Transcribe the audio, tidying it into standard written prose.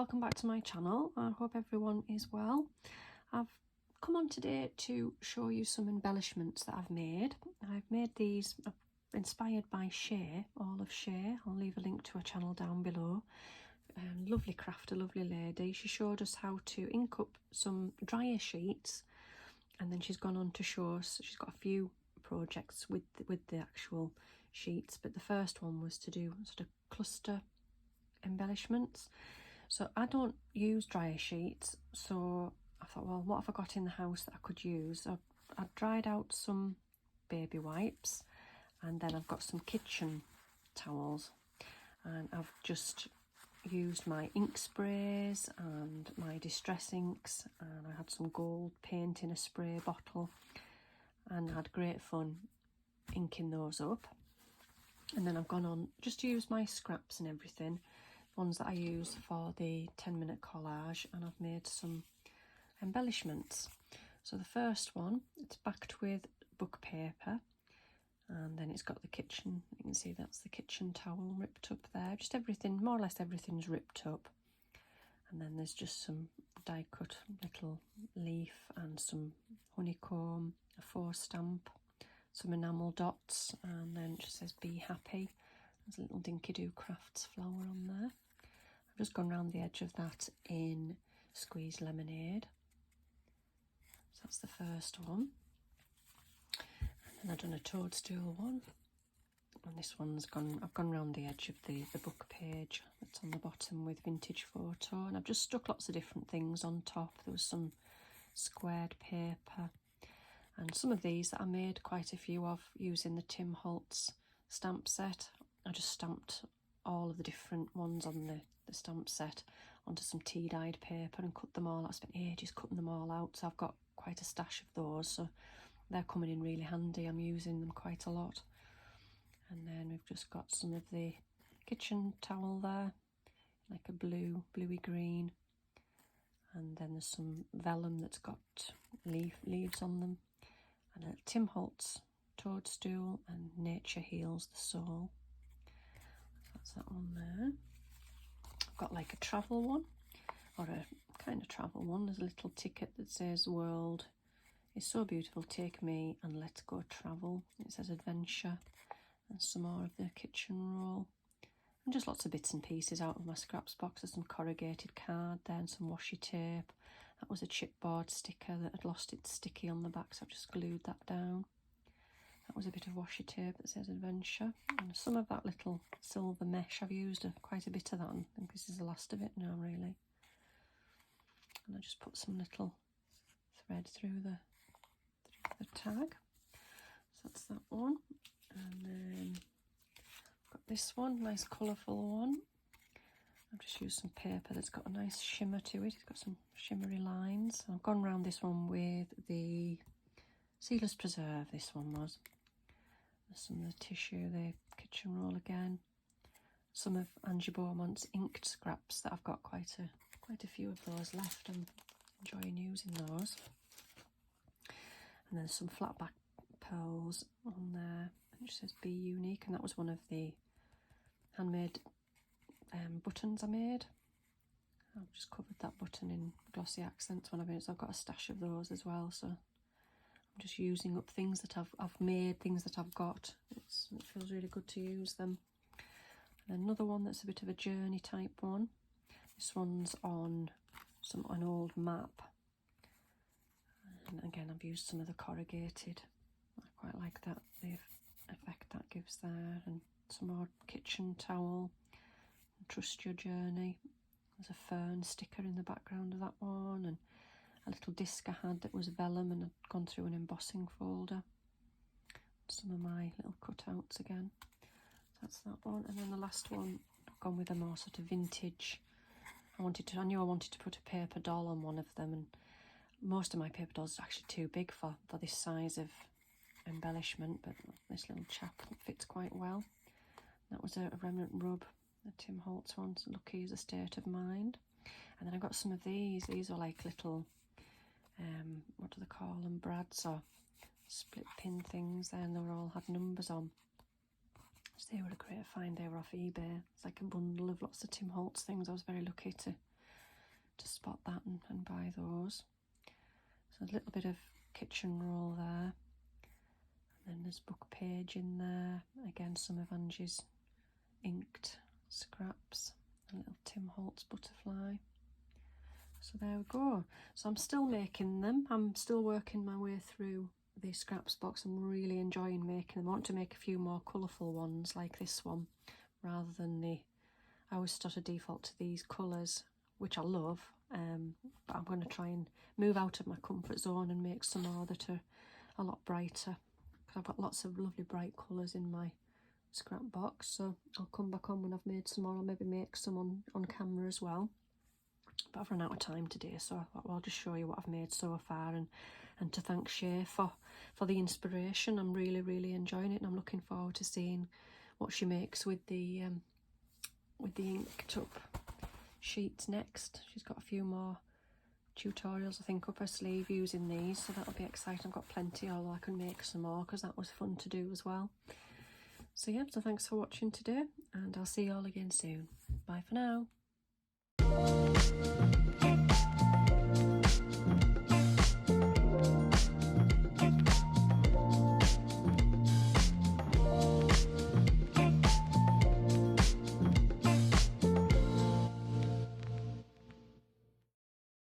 welcome back to my channel. I hope everyone is well. I've come on today to show you some embellishments that I've made. I've made these inspired by Shea, all of Shea. I'll leave a link to her channel down below. Lovely crafter, lovely lady. She showed us how to ink up some dryer sheets, and then she's gone on to show us, she's got a few projects with the actual sheets, but the first one was to do sort of cluster embellishments. So I don't use dryer sheets, so I thought, well, what have I got in the house that I could use? I dried out some baby wipes, and then I've got some kitchen towels, and I've just used my ink sprays and my distress inks, and I had some gold paint in a spray bottle, and I had great fun inking those up. And then I've gone on just to use my scraps and everything, ones that I use for the 10-minute collage, and I've made some embellishments. So the first one, it's backed with book paper, and then it's got the kitchen, you can see that's the kitchen towel ripped up there, just everything, more or less everything's ripped up. And then there's just some die cut little leaf and some honeycomb, a 4 stamp, some enamel dots, and then it just says be happy. There's a little Dinky Doo Crafts flower on there. I've just gone around the edge of that in squeezed lemonade. So that's the first one. And then I've done a toadstool one. And this one's gone, I've gone around the edge of the book page that's on the bottom with vintage photo. And I've just stuck lots of different things on top. There was some squared paper. And some of these that I made quite a few of using the Tim Holtz stamp set. I just stamped all of the different ones on the stamp set onto some tea-dyed paper and cut them all. I spent ages cutting them all out, so I've got quite a stash of those, so they're coming in really handy. I'm using them quite a lot. And then we've just got some of the kitchen towel there, like a bluey green, and then there's some vellum that's got leaves on them, and a Tim Holtz toadstool and Nature Heals the Soul. That's that one there. I've got like a travel one, or a kind of travel one. There's a little ticket that says world is so beautiful, take me and let's go travel. It says adventure, and some more of the kitchen roll, and just lots of bits and pieces out of my scraps box. There's some corrugated card there and some washi tape. That was a chipboard sticker that had lost its sticky on the back, so I've just glued that down. That was a bit of washi tape that says adventure, and some of that little silver mesh. I've used quite a bit of that, and I think this is the last of it now, really. And I just put some little thread through the tag. So that's that one. And then I've got this one, nice colourful one. I've just used some paper that's got a nice shimmer to it. It's got some shimmery lines. I've gone around this one with the Sealers Preserve, this one was. There's some of the tissue, the kitchen roll again. Some of Angie Beaumont's inked scraps that I've got quite a few of those left. I'm enjoying using those. And then some flat back pearls on there. It just says be unique, and that was one of the handmade buttons I made. I've just covered that button in glossy accents when I made it, so I've got a stash of those as well. So I'm just using up things that I've made, things that I've got. It feels really good to use them. And another one that's a bit of a journey type one. This one's on an old map. And again, I've used some of the corrugated. I quite like that, the effect that gives there. And some more kitchen towel. Trust Your Journey. There's a fern sticker in the background of that one, and a little disc I had that was vellum, and I'd gone through an embossing folder. Some of my little cutouts again. That's that one. And then the last one, I've gone with a more sort of vintage. I knew I wanted to put a paper doll on one of them, and most of my paper dolls are actually too big for this size of embellishment, but this little chap fits quite well. That was a remnant rub, the Tim Holtz one, so Lucky is a State of Mind. And then I got some of these. These are like little, what do they call them, brads or split pin things there, and they were all had numbers on. So they were a great find. They were off eBay. It's like a bundle of lots of Tim Holtz things. I was very lucky to to spot that and buy those. So a little bit of kitchen roll there. And then there's book page in there. Again, some of Angie's inked scraps. A little Tim Holtz butterfly. So there we go. So I'm still making them. I'm still working my way through the scraps box. I'm really enjoying making them. I want to make a few more colourful ones like this one, rather than I always sort of default to these colours, which I love, but I'm going to try and move out of my comfort zone and make some more that are a lot brighter, because I've got lots of lovely bright colours in my scrap box. So I'll come back on when I've made some more. I'll maybe make some on camera as well, but I've run out of time today, so I'll just show you what I've made so far, and to thank Shea for the inspiration. I'm really enjoying it, and I'm looking forward to seeing what she makes with the inked up sheets next. She's got a few more tutorials, I think, up her sleeve using these, so that'll be exciting. I've got plenty, although I can make some more because that was fun to do as well. So yeah, so thanks for watching today, and I'll see you all again soon. Bye for now.